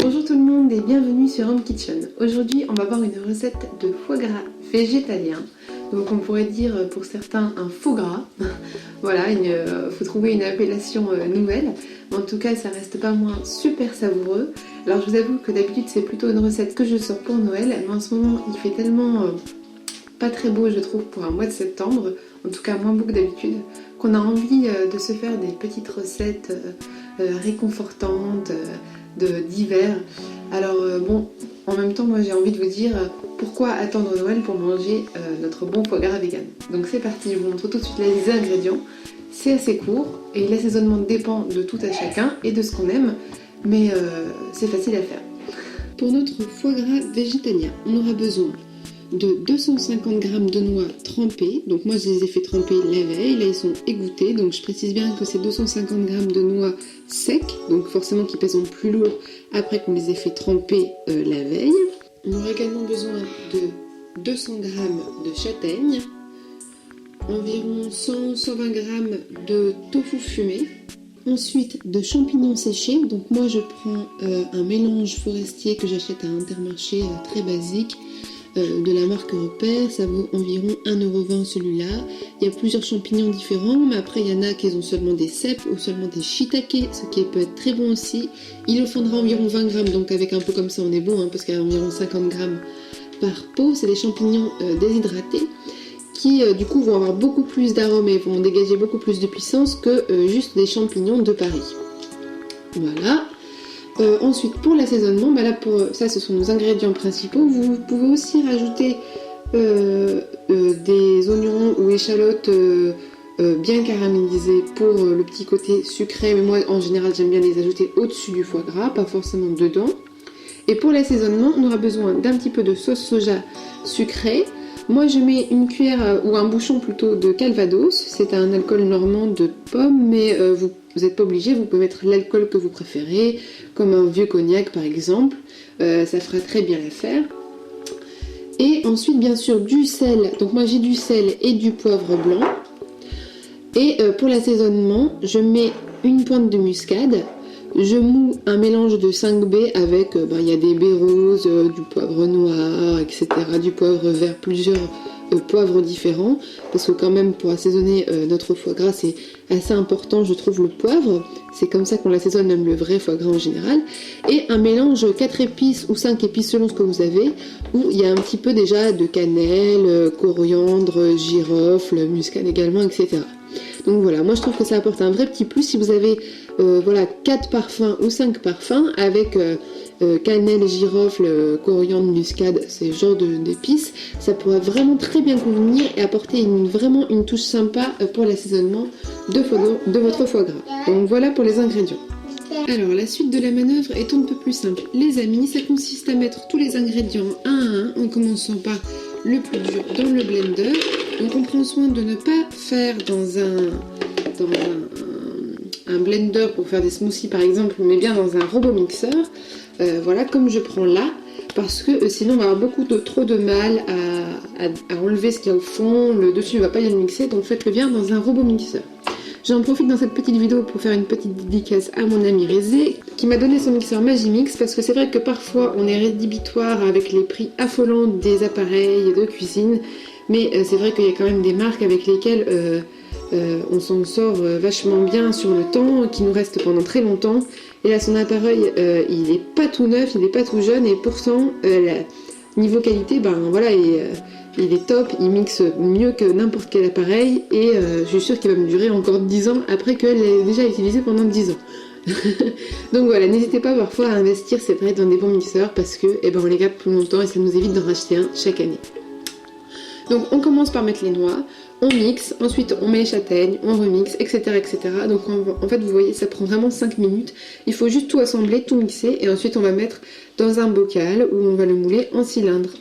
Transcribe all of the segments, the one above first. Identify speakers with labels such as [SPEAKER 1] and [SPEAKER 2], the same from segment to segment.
[SPEAKER 1] Bonjour tout le monde et bienvenue sur Home Kitchen. Aujourd'hui on va voir une recette de foie gras végétalien. Donc on pourrait dire pour certains un faux gras. Voilà, faut trouver une appellation nouvelle. Mais en tout cas ça reste pas moins super savoureux. Alors je vous avoue que d'habitude c'est plutôt une recette que je sors pour Noël. Mais en ce moment il fait tellement pas très beau je trouve pour un mois de septembre. En tout cas moins beau que d'habitude. Qu'on a envie de se faire des petites recettes réconfortantes d'hiver. Alors bon, en même temps moi j'ai envie de vous dire pourquoi attendre Noël pour manger notre bon foie gras vegan. Donc c'est parti, je vous montre tout de suite les ingrédients. C'est assez court et l'assaisonnement dépend de tout à chacun et de ce qu'on aime, mais c'est facile à faire. Pour notre foie gras végétalien, on aura besoin de 250 g de noix trempées. Donc moi je les ai fait tremper la veille, là ils sont égouttés, donc je précise bien que c'est 250 g de noix secs, donc forcément qui pèseront plus lourd après qu'on les ait fait tremper la veille. On aura également besoin de 200 g de châtaigne, environ 100-120 g de tofu fumé, ensuite de champignons séchés. Donc moi je prends un mélange forestier que j'achète à Intermarché très basique, de la marque Repère, ça vaut environ 1,20 € celui-là. Il y a plusieurs champignons différents, mais après il y en a qui ont seulement des cèpes ou seulement des shiitake, ce qui peut être très bon aussi. Il en faudra environ 20 g, donc avec un peu comme ça on est bon, parce qu'il y a environ 50 g par pot. C'est des champignons déshydratés qui du coup vont avoir beaucoup plus d'arômes et vont dégager beaucoup plus de puissance que juste des champignons de Paris. Voilà. Ensuite pour l'assaisonnement, là ça ce sont nos ingrédients principaux. Vous pouvez aussi rajouter des oignons ou échalotes bien caramélisés pour le petit côté sucré, mais moi en général j'aime bien les ajouter au-dessus du foie gras, pas forcément dedans. Et pour l'assaisonnement, on aura besoin d'un petit peu de sauce soja sucrée. Moi je mets une cuillère ou un bouchon plutôt de Calvados, c'est un alcool normand de pomme, mais vous n'êtes pas obligé, vous pouvez mettre l'alcool que vous préférez, comme un vieux cognac par exemple, ça fera très bien l'affaire. Et ensuite bien sûr du sel, donc moi j'ai du sel et du poivre blanc. Et pour l'assaisonnement, je mets une pointe de muscade. Je moue un mélange de 5 baies avec, il y a des baies roses, du poivre noir, etc., du poivre vert, plusieurs poivres différents, parce que quand même pour assaisonner notre foie gras c'est assez important je trouve le poivre, c'est comme ça qu'on l'assaisonne même le vrai foie gras en général, et un mélange 4 épices ou 5 épices selon ce que vous avez, où il y a un petit peu déjà de cannelle, coriandre, girofle, muscade également, etc. Donc voilà, moi je trouve que ça apporte un vrai petit plus si vous avez 4 parfums ou 5 parfums avec cannelle, girofle, coriandre, muscade, ces genres d'épices, ça pourrait vraiment très bien convenir et apporter vraiment une touche sympa pour l'assaisonnement de votre foie gras. Donc voilà pour les ingrédients. Alors la suite de la manœuvre est un peu plus simple. Les amis, ça consiste à mettre tous les ingrédients un à un en commençant par le plus dur dans le blender. Donc on prend soin de ne pas faire dans un blender pour faire des smoothies par exemple, mais bien dans un robot mixeur. Voilà, comme je prends là, parce que sinon on va avoir trop de mal à enlever ce qu'il y a au fond, le dessus ne va pas bien le mixer, donc faites-le bien dans un robot mixeur. J'en profite dans cette petite vidéo pour faire une petite dédicace à mon ami Rézé qui m'a donné son mixeur Magimix, parce que c'est vrai que parfois on est rédhibitoire avec les prix affolants des appareils de cuisine, mais c'est vrai qu'il y a quand même des marques avec lesquelles on s'en sort vachement bien sur le temps, qui nous reste pendant très longtemps. Et là son appareil il n'est pas tout neuf, il n'est pas tout jeune, et pourtant niveau qualité il est top, il mixe mieux que n'importe quel appareil, et je suis sûre qu'il va me durer encore 10 ans après qu'elle l'ait déjà utilisé pendant 10 ans. Donc voilà, n'hésitez pas parfois à investir, c'est vrai, dans des bons mixeurs, parce que on les garde plus longtemps et ça nous évite d'en racheter un chaque année. Donc on commence par mettre les noix, on mixe, ensuite on met les châtaignes, on remixe, etc. etc. Donc en fait vous voyez ça prend vraiment 5 minutes, il faut juste tout assembler, tout mixer, et ensuite on va mettre dans un bocal où on va le mouler en cylindre.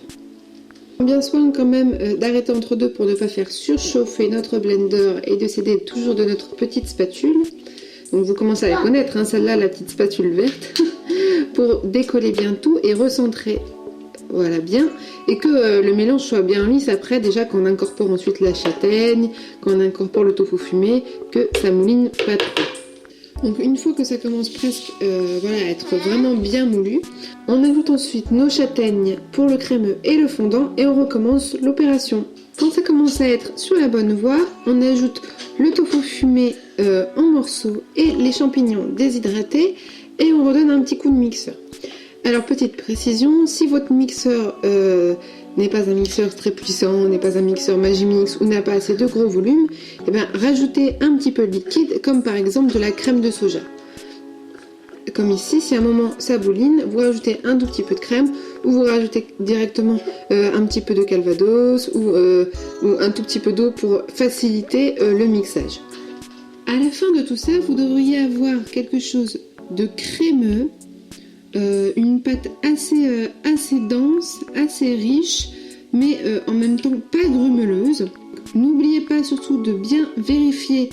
[SPEAKER 1] Bien soin quand même d'arrêter entre deux pour ne pas faire surchauffer notre blender et de s'aider toujours de notre petite spatule. Donc vous commencez à la connaître, hein, celle-là, la petite spatule verte, pour décoller bien tout et recentrer. Voilà, bien, et que le mélange soit bien lisse après, déjà qu'on incorpore ensuite la châtaigne, qu'on incorpore le tofu fumé, que ça mouline pas trop. Donc une fois que ça commence presque voilà, à être vraiment bien moulu, on ajoute ensuite nos châtaignes pour le crémeux et le fondant et on recommence l'opération. Quand ça commence à être sur la bonne voie, on ajoute le tofu fumé en morceaux et les champignons déshydratés et on redonne un petit coup de mixeur. Alors petite précision, si votre mixeur n'est pas un mixeur très puissant, n'est pas un mixeur Magimix ou n'a pas assez de gros volume, eh bien, rajoutez un petit peu de liquide, comme par exemple de la crème de soja. Comme ici, si à un moment ça bouline, vous rajoutez un tout petit peu de crème ou vous rajoutez directement un petit peu de calvados ou un tout petit peu d'eau pour faciliter le mixage. À la fin de tout ça, vous devriez avoir quelque chose de crémeux, une pâte assez dense, assez riche, mais en même temps pas grumeleuse. N'oubliez pas surtout de bien vérifier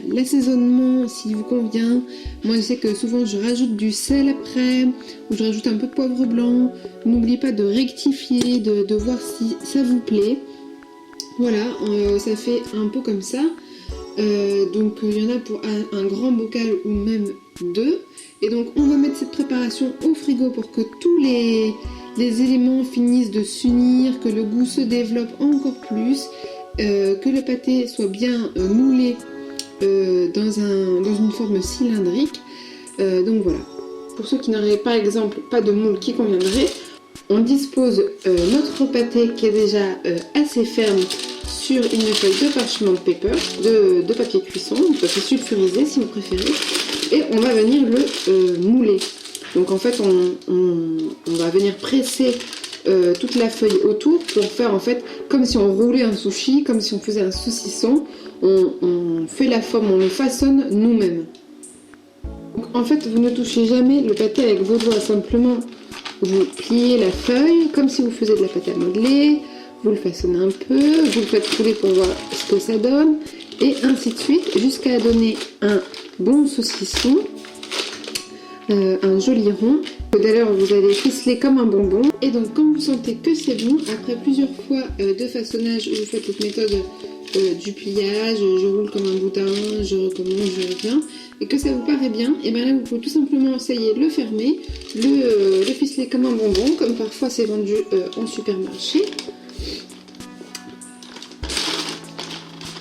[SPEAKER 1] l'assaisonnement s'il vous convient. Moi je sais que souvent je rajoute du sel après, ou je rajoute un peu de poivre blanc. N'oubliez pas de rectifier, de voir si ça vous plaît. Voilà, ça fait un pot comme ça. Donc il y en a pour un grand bocal ou même deux. Et donc on va mettre cette préparation au frigo pour que tous les éléments finissent de s'unir, que le goût se développe encore plus, que le pâté soit bien moulé dans une forme cylindrique. Donc voilà. Pour ceux qui n'auraient par exemple pas de moule qui conviendrait, on dispose notre pâté qui est déjà assez ferme sur une feuille de parchment paper, de papier cuisson, de papier sulfurisé si vous préférez, et on va venir le mouler. Donc en fait on va venir presser toute la feuille autour pour faire en fait comme si on roulait un sushi, comme si on faisait un saucisson, on fait la forme, on le façonne nous-mêmes. Donc en fait vous ne touchez jamais le pâté avec vos doigts, simplement vous pliez la feuille comme si vous faisiez de la pâte à modeler, vous le façonnez un peu, vous le faites couler pour voir ce que ça donne, et ainsi de suite, jusqu'à donner un bon saucisson, un joli rond, que d'ailleurs vous allez ficeler comme un bonbon. Et donc quand vous sentez que c'est bon, après plusieurs fois de façonnage, vous faites cette méthode du pliage, je roule comme un boudin, je recommence, je reviens, et que ça vous paraît bien, et bien là vous pouvez tout simplement, ça y est, le fermer, le ficeler comme un bonbon, comme parfois c'est vendu en supermarché.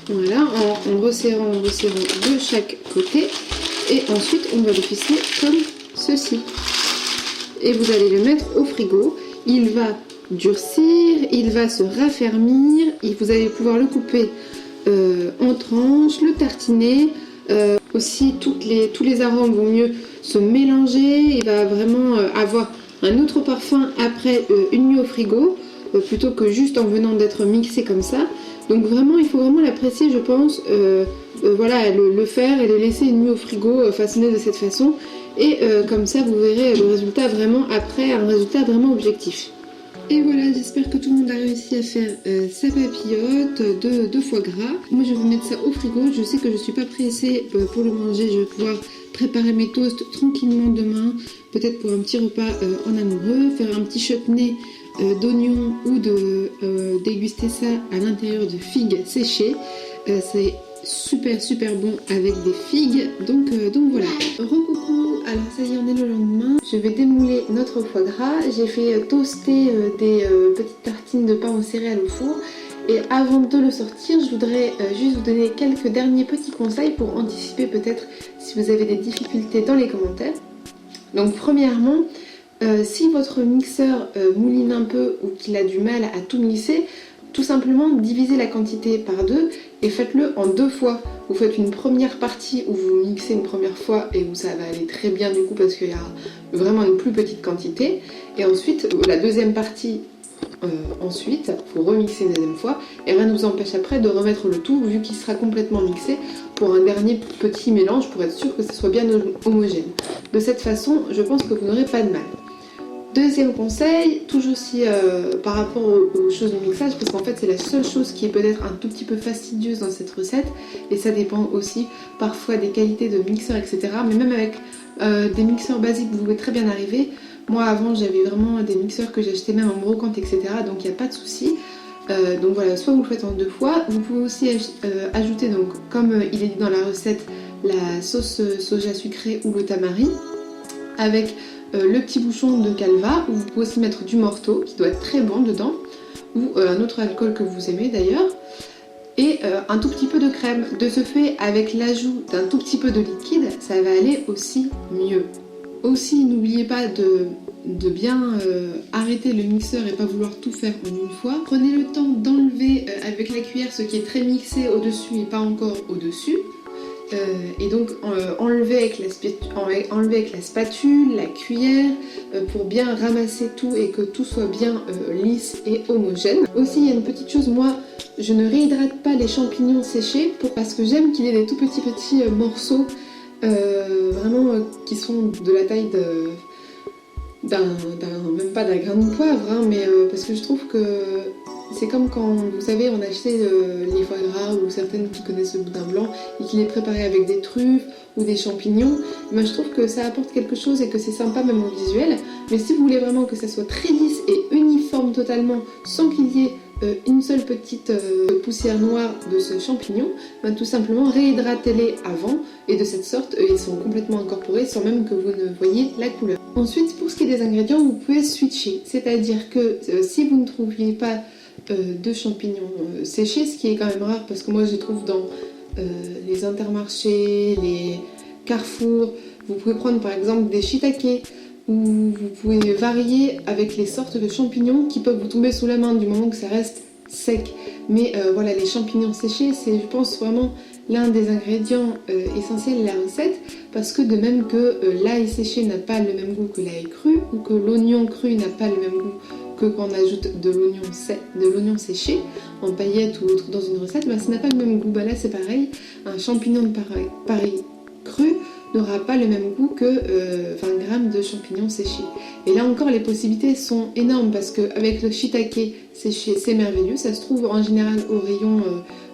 [SPEAKER 1] Voilà, en resserrant de chaque côté, et ensuite on va le ficeler comme ceci. Et vous allez le mettre au frigo, il va durcir, il va se raffermir, et vous allez pouvoir le couper en tranches, le tartiner. Aussi tous les arômes vont mieux se mélanger, il va vraiment avoir un autre parfum après une nuit au frigo, plutôt que juste en venant d'être mixé comme ça. Donc vraiment, il faut vraiment l'apprécier, je pense, voilà, le faire et le laisser une nuit au frigo, façonné de cette façon. Et comme ça, vous verrez le résultat vraiment après, un résultat vraiment objectif. Et voilà, j'espère que tout le monde a réussi à faire sa papillote de foie gras. Moi, je vais vous mettre ça au frigo. Je sais que je ne suis pas pressée pour le manger. Je vais pouvoir préparer mes toasts tranquillement demain. Peut-être pour un petit repas en amoureux. Faire un petit chutney d'oignons ou de déguster ça à l'intérieur de figues séchées. C'est super bon avec des figues. Donc voilà. Recoucou, alors ça y est, on est le lendemain. Je vais démouler notre foie gras. J'ai fait toaster des petites tartines de pain aux céréales au four. Et avant de le sortir, je voudrais juste vous donner quelques derniers petits conseils pour anticiper peut-être si vous avez des difficultés dans les commentaires. Donc premièrement, si votre mixeur mouline un peu ou qu'il a du mal à tout mixer, tout simplement divisez la quantité par deux et faites-le en deux fois. Vous faites une première partie où vous mixez une première fois et où ça va aller très bien du coup parce qu'il y a vraiment une plus petite quantité. Et ensuite, la deuxième partie, ensuite, vous remixez une deuxième fois et rien ne vous empêche après de remettre le tout vu qu'il sera complètement mixé pour un dernier petit mélange pour être sûr que ce soit bien homogène. De cette façon, je pense que vous n'aurez pas de mal. Deuxième conseil, toujours aussi par rapport aux choses de mixage, parce qu'en fait c'est la seule chose qui est peut-être un tout petit peu fastidieuse dans cette recette, et ça dépend aussi parfois des qualités de mixeur, etc. Mais même avec des mixeurs basiques, vous pouvez très bien arriver. Moi avant j'avais vraiment des mixeurs que j'achetais même en brocante, etc. Donc il n'y a pas de souci. Donc voilà, soit vous le faites en deux fois, vous pouvez aussi ajouter, donc comme il est dit dans la recette, la sauce soja sucrée ou le tamari, avec le petit bouchon de calva, où vous pouvez aussi mettre du morteau, qui doit être très bon dedans, ou un autre alcool que vous aimez d'ailleurs, et un tout petit peu de crème. De ce fait, avec l'ajout d'un tout petit peu de liquide, ça va aller aussi mieux. Aussi, n'oubliez pas de bien arrêter le mixeur et pas vouloir tout faire en une fois. Prenez le temps d'enlever avec la cuillère ce qui est très mixé au-dessus et pas encore au-dessus. Et donc enlever avec la spatule, la cuillère, pour bien ramasser tout et que tout soit bien lisse et homogène. Aussi, il y a une petite chose, moi je ne réhydrate pas les champignons séchés parce que j'aime qu'il y ait des tout petits morceaux vraiment qui sont de la taille même pas d'un grain de poivre, hein, mais parce que je trouve que c'est comme quand, vous savez, on achetait les foie gras ou certaines qui connaissent le boudin blanc et qui les préparaient avec des truffes ou des champignons. Moi je trouve que ça apporte quelque chose et que c'est sympa même au visuel. Mais si vous voulez vraiment que ça soit très lisse et uniforme totalement, sans qu'il y ait une seule petite poussière noire de ce champignon, ben, tout simplement réhydratez-les avant et de cette sorte ils sont complètement incorporés sans même que vous ne voyiez la couleur. Ensuite, pour ce qui est des ingrédients, vous pouvez switcher, c'est-à-dire que si vous ne trouviez pas de champignons séchés, ce qui est quand même rare parce que moi je les trouve dans les intermarchés, les carrefours, vous pouvez prendre par exemple des shiitake, où vous pouvez varier avec les sortes de champignons qui peuvent vous tomber sous la main du moment que ça reste sec. Mais voilà, les champignons séchés, c'est je pense vraiment l'un des ingrédients essentiels de la recette, parce que de même que l'ail séché n'a pas le même goût que l'ail cru, ou que l'oignon cru n'a pas le même goût que quand on ajoute de l'oignon séché en paillettes ou autre dans une recette, bah, ça n'a pas le même goût. Bah, là c'est pareil, un champignon de pareil cru n'aura pas le même goût que 20 g de champignons séchés. Et là encore, les possibilités sont énormes parce qu'avec le shiitake séché, c'est merveilleux. Ça se trouve en général au rayon,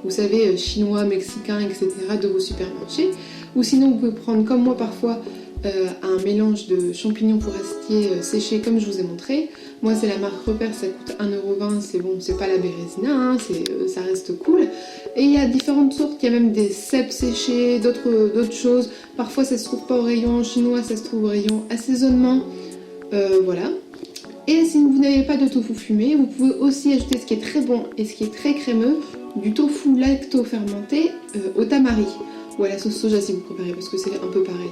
[SPEAKER 1] vous savez, chinois, mexicain, etc. de vos supermarchés. Ou sinon, vous pouvez prendre, comme moi parfois, un mélange de champignons forestiers séchés comme je vous ai montré. Moi c'est la marque Repère, ça coûte 1,20 €, c'est bon, c'est pas la Bérésina, hein, ça reste cool. Et il y a différentes sortes, il y a même des cèpes séchés, d'autres choses. Parfois ça se trouve pas au rayon chinois, ça se trouve au rayon assaisonnement, voilà. Et si vous n'avez pas de tofu fumé, vous pouvez aussi ajouter ce qui est très bon et ce qui est très crémeux, du tofu lacto-fermenté au tamari, ou à la sauce soja si vous préférez, parce que c'est un peu pareil.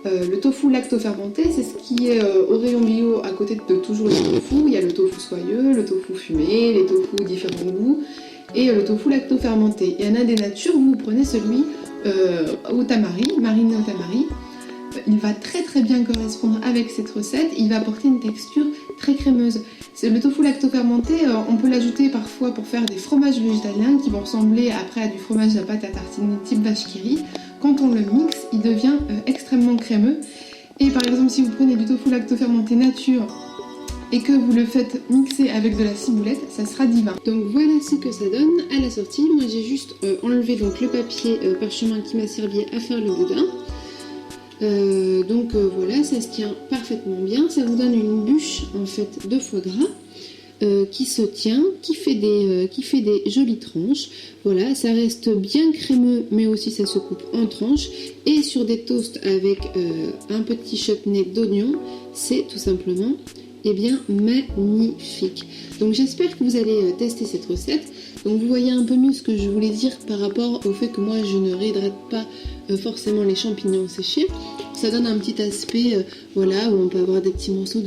[SPEAKER 1] Le tofu lacto-fermenté, c'est ce qui est au rayon bio à côté de toujours les tofu. Il y a le tofu soyeux, le tofu fumé, les tofu différents goûts et le tofu lacto-fermenté. Il y en a des natures, vous prenez celui au tamari, mariné au tamari. Il va très très bien correspondre avec cette recette, il va apporter une texture très crémeuse. Le tofu lacto-fermenté, on peut l'ajouter parfois pour faire des fromages végétaliens qui vont ressembler après à du fromage à pâte à tartiner type vache qui rit. Quand on le mixe, il devient extrêmement crémeux. Et par exemple, si vous prenez du tofu lacto-fermenté nature et que vous le faites mixer avec de la ciboulette, ça sera divin. Donc voilà ce que ça donne à la sortie. Moi j'ai juste enlevé donc le papier parchemin qui m'a servi à faire le boudin. Voilà, ça se tient parfaitement bien. Ça vous donne une bûche en fait de foie gras. Qui se tient, qui fait des jolies tranches. Voilà, ça reste bien crémeux, mais aussi ça se coupe en tranches. Et sur des toasts avec un petit chutney d'oignon, c'est tout simplement magnifique. Donc j'espère que vous allez tester cette recette. Donc vous voyez un peu mieux ce que je voulais dire par rapport au fait que moi je ne réhydrate pas forcément les champignons séchés. Ça donne un petit aspect, voilà, où on peut avoir des petits morceaux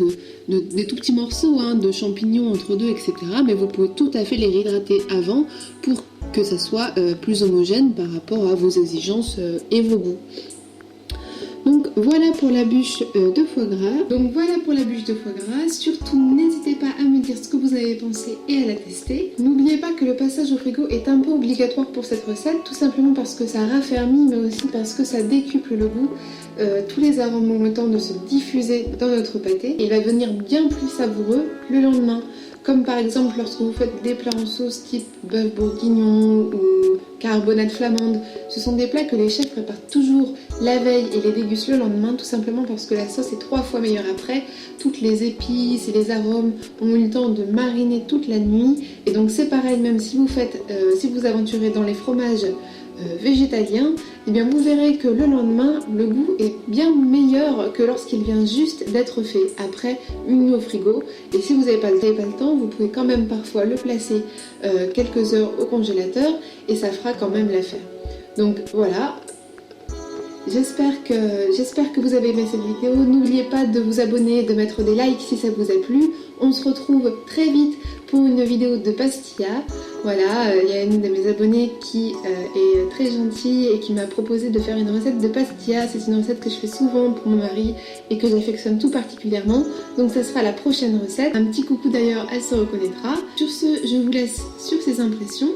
[SPEAKER 1] des tout petits morceaux de champignons entre deux, etc. Mais vous pouvez tout à fait les réhydrater avant pour que ça soit plus homogène par rapport à vos exigences et vos goûts. Donc voilà pour la bûche de foie gras. Surtout n'hésitez pas à me dire ce que vous avez pensé et à la tester. N'oubliez pas que le passage au frigo est un peu obligatoire pour cette recette, tout simplement parce que ça raffermit, mais aussi parce que ça décuple le goût. Tous les arômes ont le temps de se diffuser dans notre pâté. Il va devenir bien plus savoureux le lendemain. Comme par exemple lorsque vous faites des plats en sauce type bœuf bourguignon ou carbonate flamande. Ce sont des plats que les chefs préparent toujours la veille et les dégustent le lendemain, tout simplement parce que la sauce est 3 fois meilleure après. Toutes les épices et les arômes ont eu le temps de mariner toute la nuit. Et donc c'est pareil, même si vous aventurez dans les fromages végétalien, et bien vous verrez que le lendemain, le goût est bien meilleur que lorsqu'il vient juste d'être fait après une nuit au frigo. Et si vous n'avez pas le temps, vous pouvez quand même parfois le placer quelques heures au congélateur et ça fera quand même l'affaire. Donc voilà. J'espère que vous avez aimé cette vidéo. N'oubliez pas de vous abonner, de mettre des likes si ça vous a plu. On se retrouve très vite pour une vidéo de pastilla. Voilà, il y a une de mes abonnées qui est très gentille et qui m'a proposé de faire une recette de pastilla. C'est une recette que je fais souvent pour mon mari et que j'affectionne tout particulièrement. Donc ça sera la prochaine recette. Un petit coucou d'ailleurs, elle se reconnaîtra. Sur ce, je vous laisse sur ces impressions.